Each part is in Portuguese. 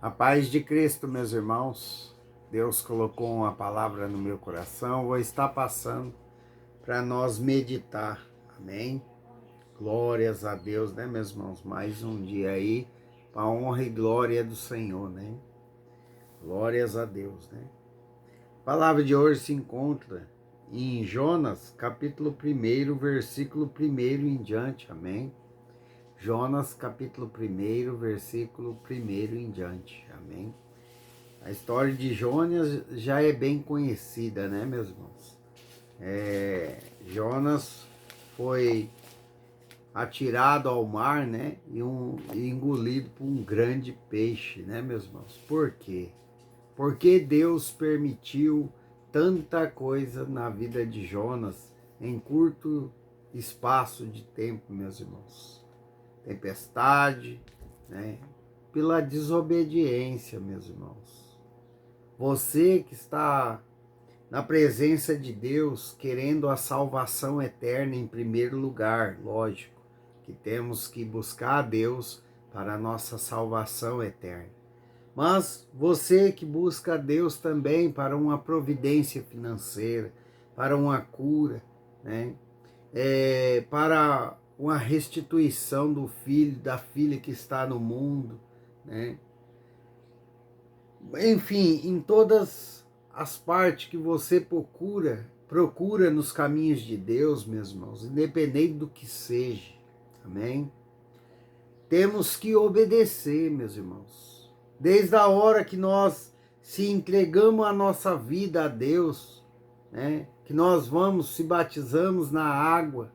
A paz de Cristo, meus irmãos. Deus colocou uma palavra no meu coração, vou estar passando para nós meditar. Amém? Glórias a Deus, né, meus irmãos? Mais um dia aí, para a honra e glória do Senhor, né? Glórias a Deus, né? A palavra de hoje se encontra em Jonas, capítulo 1, versículo 1 em diante. Amém? Jonas, capítulo 1, versículo 1 em diante. Amém? A história de Jonas já é bem conhecida, né, meus irmãos? Jonas foi atirado ao mar, né, e engolido por um grande peixe, né, meus irmãos? Por quê? Porque Deus permitiu tanta coisa na vida de Jonas em curto espaço de tempo, meus irmãos? Tempestade, né? Pela desobediência, meus irmãos. Você que está na presença de Deus, querendo a salvação eterna em primeiro lugar, lógico, que temos que buscar a Deus para a nossa salvação eterna. Mas você que busca a Deus também para uma providência financeira, para uma cura, né? Para uma restituição do filho, da filha que está no mundo, né? Enfim, em todas as partes que você procura nos caminhos de Deus, meus irmãos, independente do que seja, amém? Temos que obedecer, meus irmãos. Desde a hora que nós se entregamos a nossa vida a Deus, né? Que nós se batizamos na água,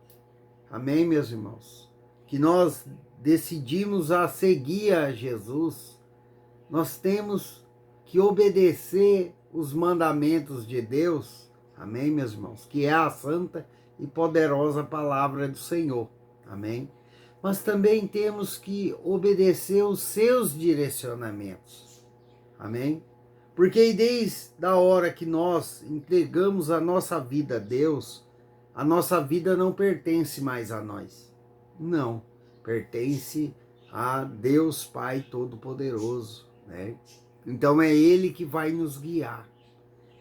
amém, meus irmãos? Que nós decidimos a seguir a Jesus, nós temos que obedecer os mandamentos de Deus, amém, meus irmãos? Que é a santa e poderosa palavra do Senhor, amém? Mas também temos que obedecer os seus direcionamentos, amém? Porque desde a hora que nós entregamos a nossa vida a Deus, a nossa vida não pertence mais a nós, não, pertence a Deus Pai Todo-Poderoso, né? Então é Ele que vai nos guiar.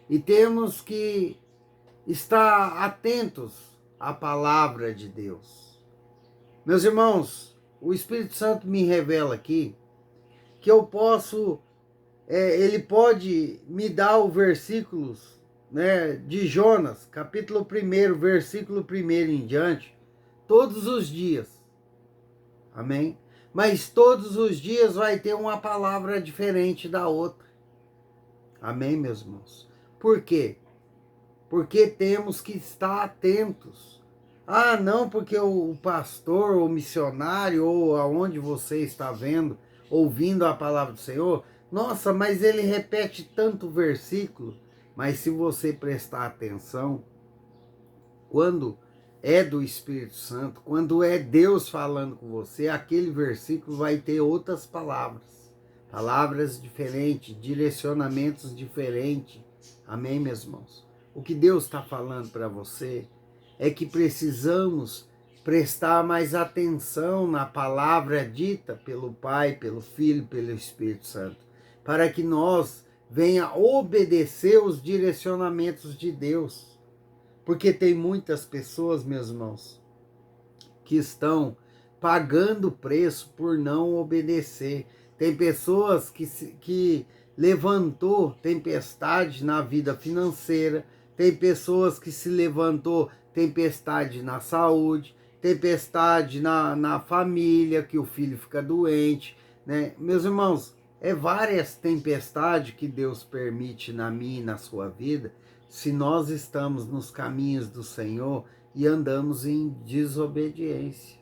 E temos que estar atentos à palavra de Deus. Meus irmãos, o Espírito Santo me revela aqui que eu posso, ele pode me dar os versículos, né, de Jonas, capítulo 1, versículo 1 em diante, todos os dias. Amém? Mas todos os dias vai ter uma palavra diferente da outra. Amém, meus irmãos? Por quê? Porque temos que estar atentos. Ah, não, porque o pastor, ou missionário, ou aonde você está vendo, ouvindo a palavra do Senhor, nossa, mas ele repete tanto versículo. Mas se você prestar atenção, quando é do Espírito Santo, quando é Deus falando com você, aquele versículo vai ter outras palavras. Palavras diferentes, direcionamentos diferentes. Amém, meus irmãos? O que Deus está falando para você é que precisamos prestar mais atenção na palavra dita pelo Pai, pelo Filho, pelo Espírito Santo, para que nós venha obedecer os direcionamentos de Deus. Porque tem muitas pessoas, meus irmãos, que estão pagando preço por não obedecer. Tem pessoas que levantou tempestade na vida financeira, tem pessoas que se levantou tempestade na saúde, tempestade na família, que o filho fica doente, né? Meus irmãos, é várias tempestades que Deus permite na minha e na sua vida, se nós estamos nos caminhos do Senhor e andamos em desobediência.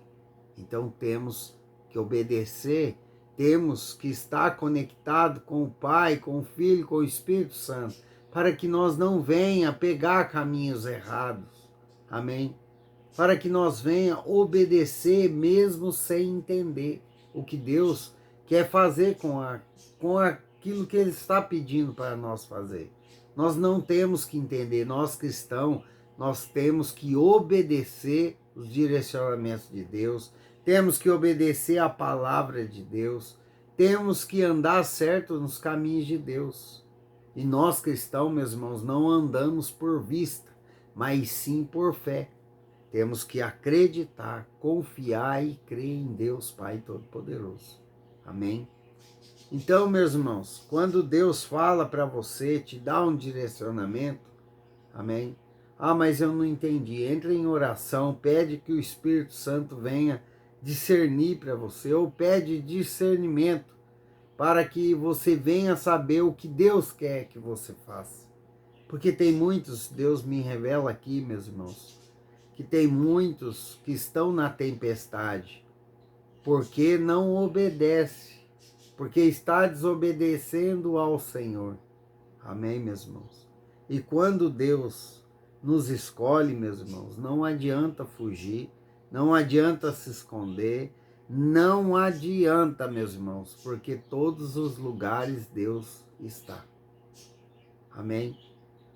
Então temos que obedecer, temos que estar conectado com o Pai, com o Filho, com o Espírito Santo, para que nós não venha pegar caminhos errados. Amém? Para que nós venha obedecer mesmo sem entender o que Deus quer fazer com aquilo que Ele está pedindo para nós fazer. Nós não temos que entender, nós cristãos, nós temos que obedecer os direcionamentos de Deus, temos que obedecer a palavra de Deus, temos que andar certo nos caminhos de Deus. E nós cristãos, meus irmãos, não andamos por vista, mas sim por fé. Temos que acreditar, confiar e crer em Deus Pai Todo-Poderoso. Amém? Então, meus irmãos, quando Deus fala para você, te dá um direcionamento, amém? Ah, mas eu não entendi. Entra em oração, pede que o Espírito Santo venha discernir para você, ou pede discernimento para que você venha saber o que Deus quer que você faça. Porque tem muitos, Deus me revela aqui, meus irmãos, que tem muitos que estão na tempestade, porque não obedece, porque está desobedecendo ao Senhor. Amém, meus irmãos? E quando Deus nos escolhe, meus irmãos, não adianta fugir, não adianta se esconder, não adianta, meus irmãos, porque todos os lugares Deus está. Amém?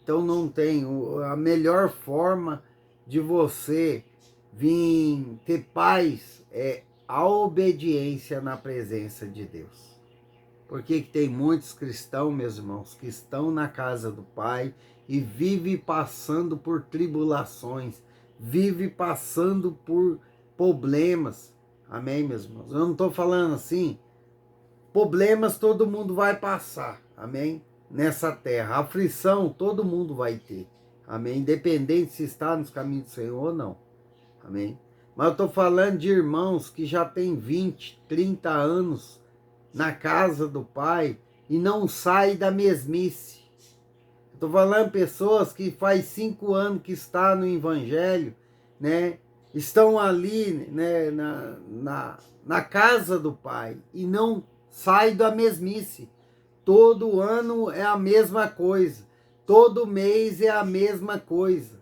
Então não tem, a melhor forma de você vir ter paz é a obediência na presença de Deus. Porque tem muitos cristãos, meus irmãos, que estão na casa do Pai e vivem passando por tribulações, vivem passando por problemas. Amém, meus irmãos? Eu não estou falando assim, problemas todo mundo vai passar, amém? Nessa terra, aflição todo mundo vai ter, amém? Independente se está nos caminhos do Senhor ou não, amém? Mas eu estou falando de irmãos que já têm 20, 30 anos na casa do Pai e não saem da mesmice. Estou falando de pessoas que faz 5 anos que está no Evangelho, né? Estão ali, né, na casa do Pai e não saem da mesmice. Todo ano é a mesma coisa. Todo mês é a mesma coisa.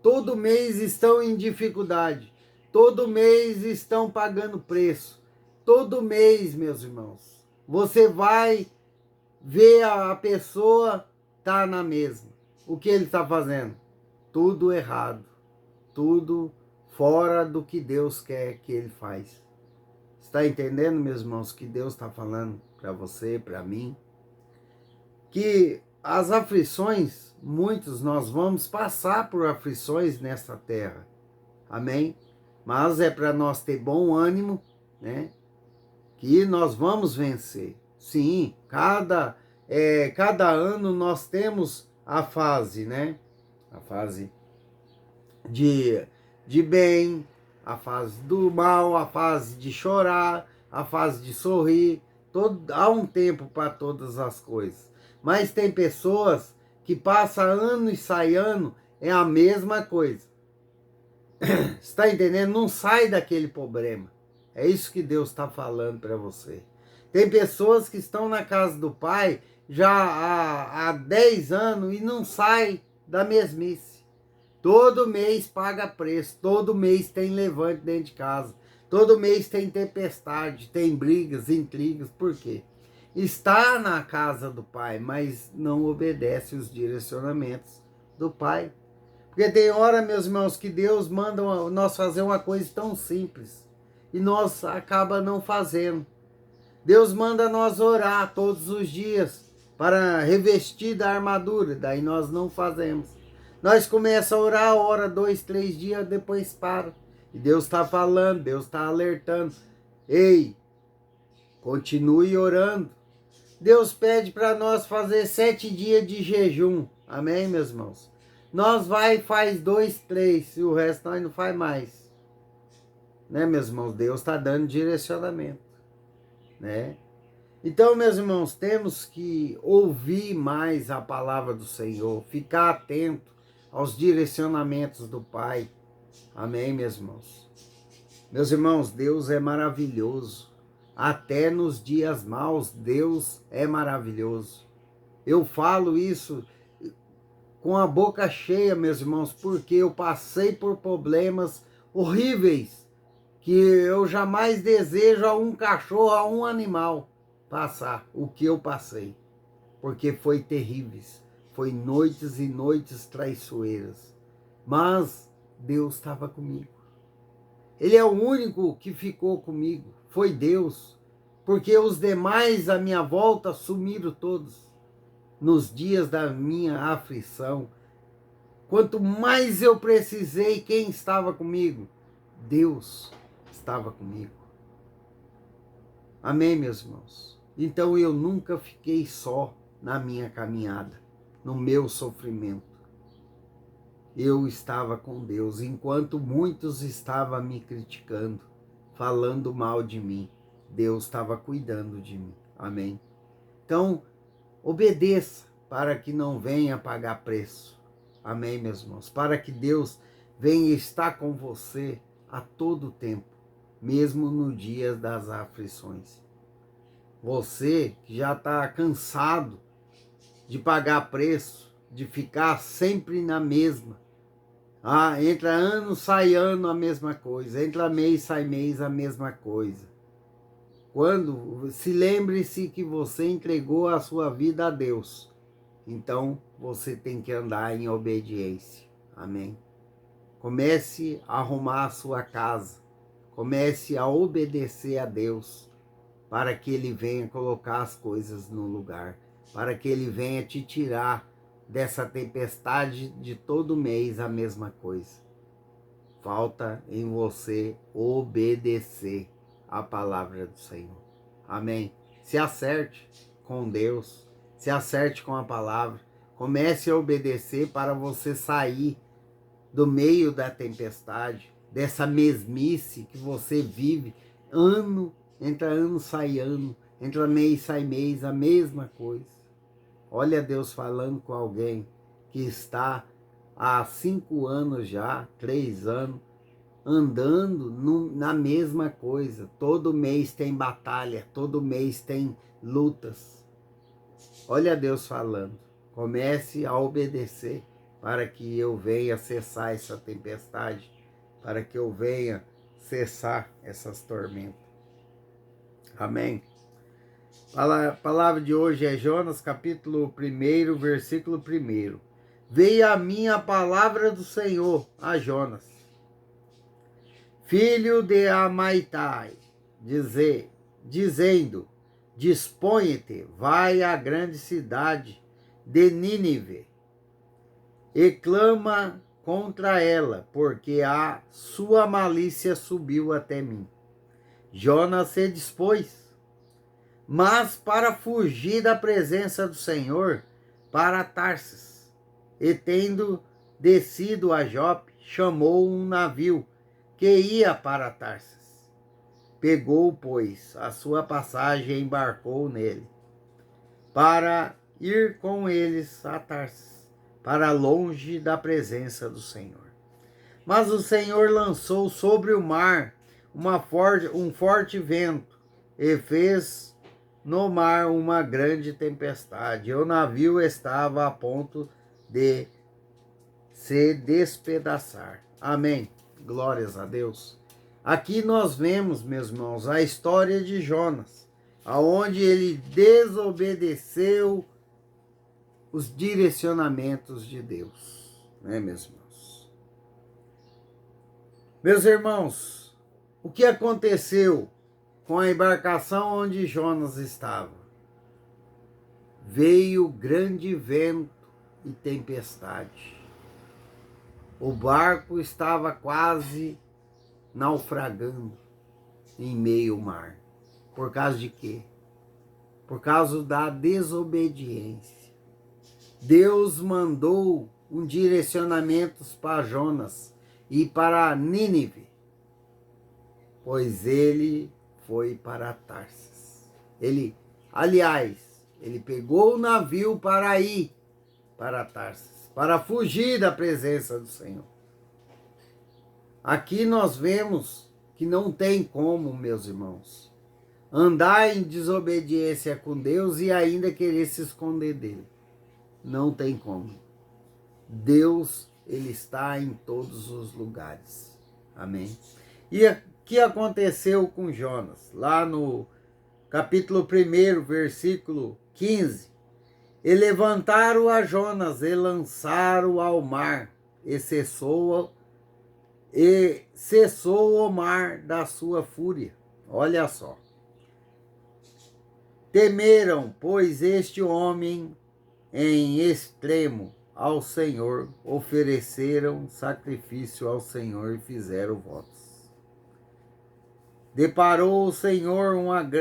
Todo mês estão em dificuldade. Todo mês estão pagando preço. Todo mês, meus irmãos, você vai ver a pessoa tá na mesma. O que ele está fazendo? Tudo errado. Tudo fora do que Deus quer que ele faz. Está entendendo, meus irmãos, que Deus está falando para você, para mim? Que as aflições, muitos nós vamos passar por aflições nesta terra. Amém? Mas é para nós ter bom ânimo, né? Que nós vamos vencer. Sim, cada ano nós temos a fase, né? A fase de bem, a fase do mal, a fase de chorar, a fase de sorrir. Há um tempo para todas as coisas. Mas tem pessoas que passam ano e sai ano, é a mesma coisa. Está entendendo? Não sai daquele problema. É isso que Deus está falando para você. Tem pessoas que estão na casa do Pai já há 10 anos e não sai da mesmice. Todo mês paga preço, todo mês tem levante dentro de casa, todo mês tem tempestade, tem brigas, intrigas. Por quê? Está na casa do Pai, mas não obedece os direcionamentos do Pai. Porque tem hora, meus irmãos, que Deus manda nós fazer uma coisa tão simples e nós acaba não fazendo. Deus manda nós orar todos os dias para revestir da armadura, daí nós não fazemos. Nós começamos a orar, ora 2, 3 dias, depois para. E Deus está falando, Deus está alertando. Ei, continue orando. Deus pede para nós fazer 7 dias de jejum. Amém, meus irmãos? Nós faz 2, 3, e o resto nós não faz mais. Né, meus irmãos? Deus está dando direcionamento. Né? Então, meus irmãos, temos que ouvir mais a palavra do Senhor, ficar atento aos direcionamentos do Pai. Amém, meus irmãos? Meus irmãos, Deus é maravilhoso. Até nos dias maus, Deus é maravilhoso. Eu falo isso com a boca cheia, meus irmãos, porque eu passei por problemas horríveis que eu jamais desejo a um cachorro, a um animal passar o que eu passei, porque foi terríveis, foi noites e noites traiçoeiras, mas Deus estava comigo. Ele é o único que ficou comigo, foi Deus. porque os demais à minha volta sumiram todos nos dias da minha aflição. Quanto mais eu precisei, quem estava comigo? Deus estava comigo. Amém, meus irmãos? Então eu nunca fiquei só na minha caminhada, no meu sofrimento. Eu estava com Deus, enquanto muitos estavam me criticando, falando mal de mim. Deus estava cuidando de mim. Amém? Então, obedeça para que não venha pagar preço. Amém, meus irmãos? Para que Deus venha estar com você a todo tempo, mesmo no dia das aflições. Você que já está cansado de pagar preço, de ficar sempre na mesma. Entra ano, sai ano, a mesma coisa. Entra mês, sai mês, a mesma coisa. Lembre-se que você entregou a sua vida a Deus. Então, você tem que andar em obediência. Amém? Comece a arrumar a sua casa. Comece a obedecer a Deus, para que Ele venha colocar as coisas no lugar. Para que Ele venha te tirar dessa tempestade de todo mês a mesma coisa. Falta em você obedecer a palavra do Senhor. Amém? Se acerte com Deus, se acerte com a palavra, comece a obedecer para você sair do meio da tempestade, dessa mesmice que você vive, entra ano, sai ano, entra mês, sai mês, a mesma coisa. Olha Deus falando com alguém que está há 5 anos já, 3 anos, andando na mesma coisa. Todo mês tem batalha, todo mês tem lutas. Olha Deus falando, comece a obedecer para que eu venha cessar essa tempestade, para que eu venha cessar essas tormentas. Amém? A palavra de hoje é Jonas, capítulo 1, versículo 1. Veio a mim a palavra do Senhor a Jonas, filho de Amittai, dizendo: dispõe-te, vai à grande cidade de Nínive, e clama contra ela, porque a sua malícia subiu até mim. Jonas se dispôs, mas para fugir da presença do Senhor, para Tarsis, e tendo descido a Jope, chamou um navio que ia para Tarsis. Pegou, pois, a sua passagem e embarcou nele, para ir com eles a Tarsis, para longe da presença do Senhor. Mas o Senhor lançou sobre o mar um forte vento, e fez no mar uma grande tempestade, e o navio estava a ponto de se despedaçar. Amém. Glórias a Deus. Aqui nós vemos, meus irmãos, a história de Jonas, aonde ele desobedeceu os direcionamentos de Deus, né, meus irmãos? Meus irmãos, o que aconteceu com a embarcação onde Jonas estava? Veio grande vento e tempestade. O barco estava quase naufragando em meio ao mar. Por causa de quê? Por causa da desobediência. Deus mandou um direcionamento para Jonas e para Nínive, pois ele foi para Tarsis. Ele pegou o navio para ir para Tarsis, para fugir da presença do Senhor. Aqui nós vemos que não tem como, meus irmãos, andar em desobediência com Deus e ainda querer se esconder dele. Não tem como. Deus, ele está em todos os lugares. Amém? E o que aconteceu com Jonas? Lá no capítulo 1, versículo 15. E levantaram a Jonas e lançaram ao mar, e cessou o mar da sua fúria. Olha só. Temeram, pois, este homem em extremo ao Senhor, ofereceram sacrifício ao Senhor e fizeram votos. Deparou o Senhor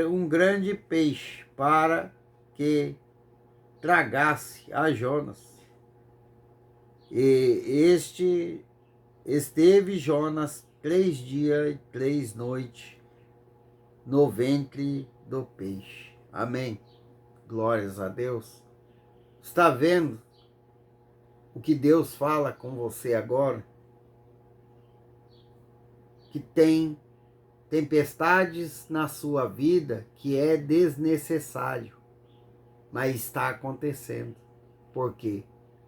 um grande peixe para que tragasse a Jonas. E esteve Jonas 3 dias e 3 noites no ventre do peixe. Amém. Glórias a Deus. Está vendo o que Deus fala com você agora? Que tem tempestades na sua vida que é desnecessário, mas está acontecendo. Por quê?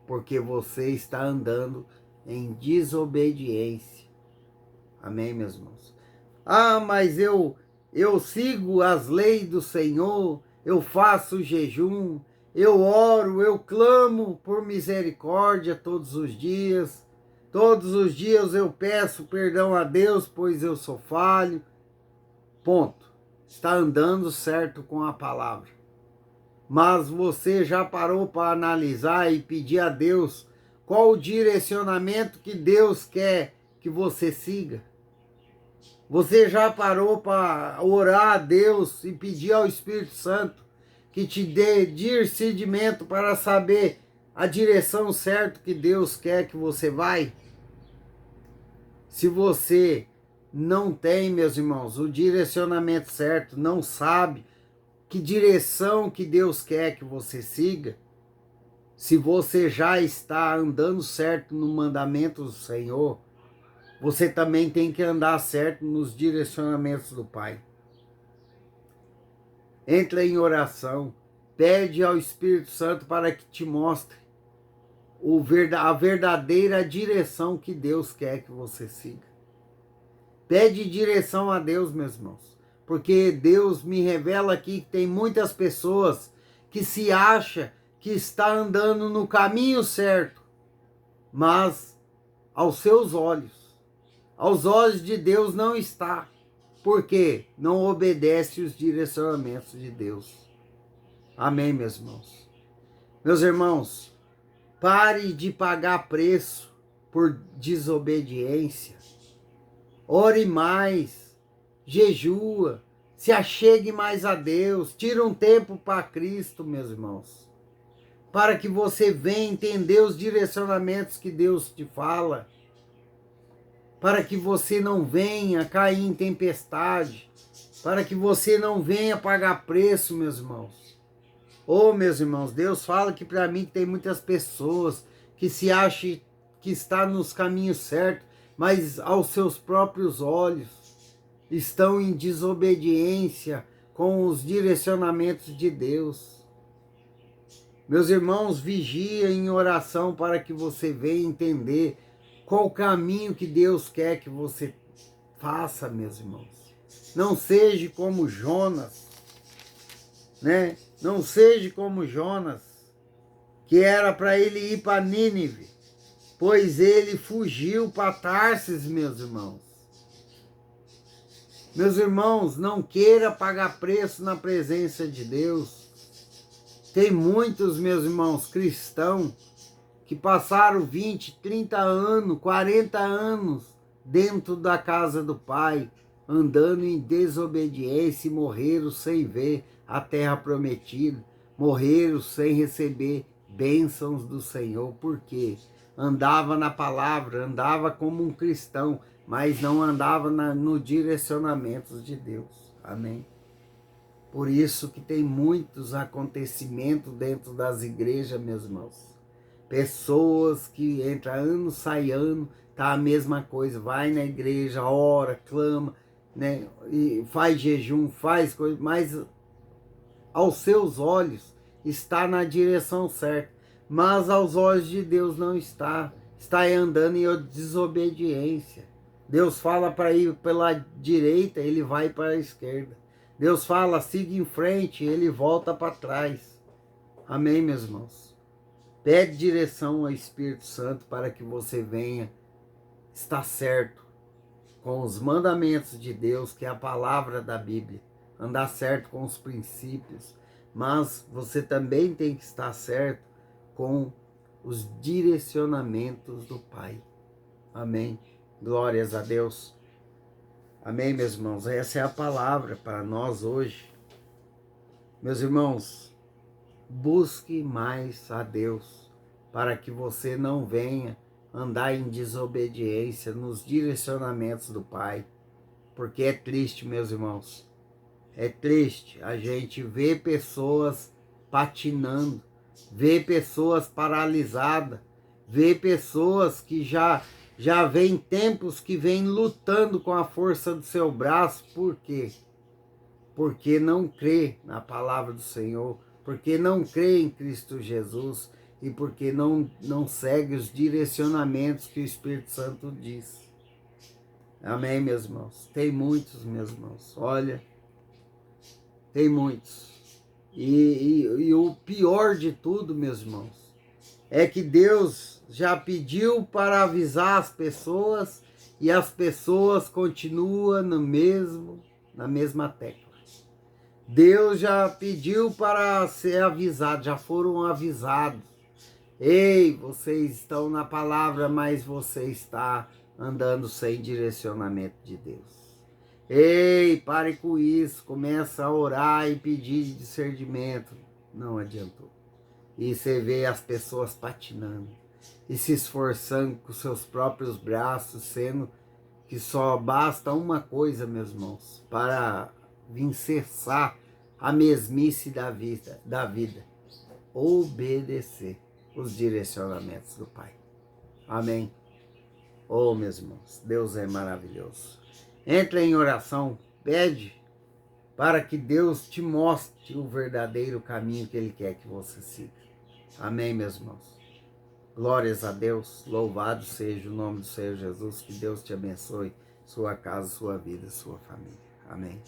Porque você está andando em desobediência. Amém, meus irmãos? Ah, mas eu sigo as leis do Senhor, eu faço jejum, eu oro, eu clamo por misericórdia todos os dias. Todos os dias eu peço perdão a Deus, pois eu sou falho. Ponto. Está andando certo com a palavra. Mas você já parou para analisar e pedir a Deus qual o direcionamento que Deus quer que você siga? Você já parou para orar a Deus e pedir ao Espírito Santo que te dê discernimento para saber a direção certa que Deus quer que você vai? Se você não tem, meus irmãos, o direcionamento certo, não sabe que direção que Deus quer que você siga, se você já está andando certo no mandamento do Senhor, você também tem que andar certo nos direcionamentos do Pai. Entra em oração, pede ao Espírito Santo para que te mostre a verdadeira direção que Deus quer que você siga. Pede direção a Deus, meus irmãos, porque Deus me revela aqui que tem muitas pessoas que se acham que está andando no caminho certo, mas aos seus olhos, aos olhos de Deus não está, porque não obedece os direcionamentos de Deus. Amém, meus irmãos? Meus irmãos, pare de pagar preço por desobediência. Ore mais, jejua, se achegue mais a Deus, tira um tempo para Cristo, meus irmãos, para que você venha entender os direcionamentos que Deus te fala, para que você não venha cair em tempestade, para que você não venha pagar preço, meus irmãos. Oh, meus irmãos, Deus fala que para mim tem muitas pessoas que se acham que está nos caminhos certos, mas aos seus próprios olhos estão em desobediência com os direcionamentos de Deus. Meus irmãos, vigia em oração para que você venha entender qual o caminho que Deus quer que você faça, meus irmãos. Não seja como Jonas, né? Não seja como Jonas, que era para ele ir para Nínive, pois ele fugiu para Tarsis, meus irmãos. Meus irmãos, não queira pagar preço na presença de Deus. Tem muitos, meus irmãos, cristãos, que passaram 20, 30 anos, 40 anos dentro da casa do Pai, andando em desobediência e morreram sem ver a terra prometida, morreram sem receber bênçãos do Senhor. Por quê? Andava na palavra, andava como um cristão, mas não andava no direcionamento de Deus. Amém? Por isso que tem muitos acontecimentos dentro das igrejas, meus irmãos. Pessoas que entra ano, sai ano, tá a mesma coisa, vai na igreja, ora, clama, né, e faz jejum, faz coisa, mas aos seus olhos está na direção certa, mas aos olhos de Deus não está, está andando em desobediência. Deus fala para ir pela direita, ele vai para a esquerda. Deus fala, siga em frente, ele volta para trás. Amém, meus irmãos? Pede direção ao Espírito Santo para que você venha estar certo com os mandamentos de Deus, que é a palavra da Bíblia. Andar certo com os princípios. mas você também tem que estar certo com os direcionamentos do Pai. Amém. Glórias a Deus. Amém, meus irmãos. Essa é a palavra para nós hoje. Meus irmãos, busque mais a Deus para que você não venha andar em desobediência nos direcionamentos do Pai. Porque é triste, meus irmãos. É triste a gente ver pessoas patinando, ver pessoas paralisadas, ver pessoas que já vem tempos que vêm lutando com a força do seu braço. Por quê? Porque não crê na palavra do Senhor, porque não crê em Cristo Jesus e porque não segue os direcionamentos que o Espírito Santo diz. Amém, meus irmãos? Tem muitos, meus irmãos. Olha, tem muitos. E o pior de tudo, meus irmãos, é que Deus já pediu para avisar as pessoas e as pessoas continuam na mesma tecla. Deus já pediu para ser avisado, já foram avisados. Ei, vocês estão na palavra, mas você está andando sem direcionamento de Deus. Ei, pare com isso, começa a orar e pedir discernimento. Não adiantou. E você vê as pessoas patinando e se esforçando com seus próprios braços, sendo que só basta uma coisa, meus irmãos, para vir cessar a mesmice da vida. Obedecer os direcionamentos do Pai. Amém? Oh, meus irmãos, Deus é maravilhoso. Entra em oração, pede para que Deus te mostre o verdadeiro caminho que Ele quer que você siga. Amém, meus irmãos? Glórias a Deus, louvado seja o nome do Senhor Jesus, que Deus te abençoe, sua casa, sua vida, sua família. Amém.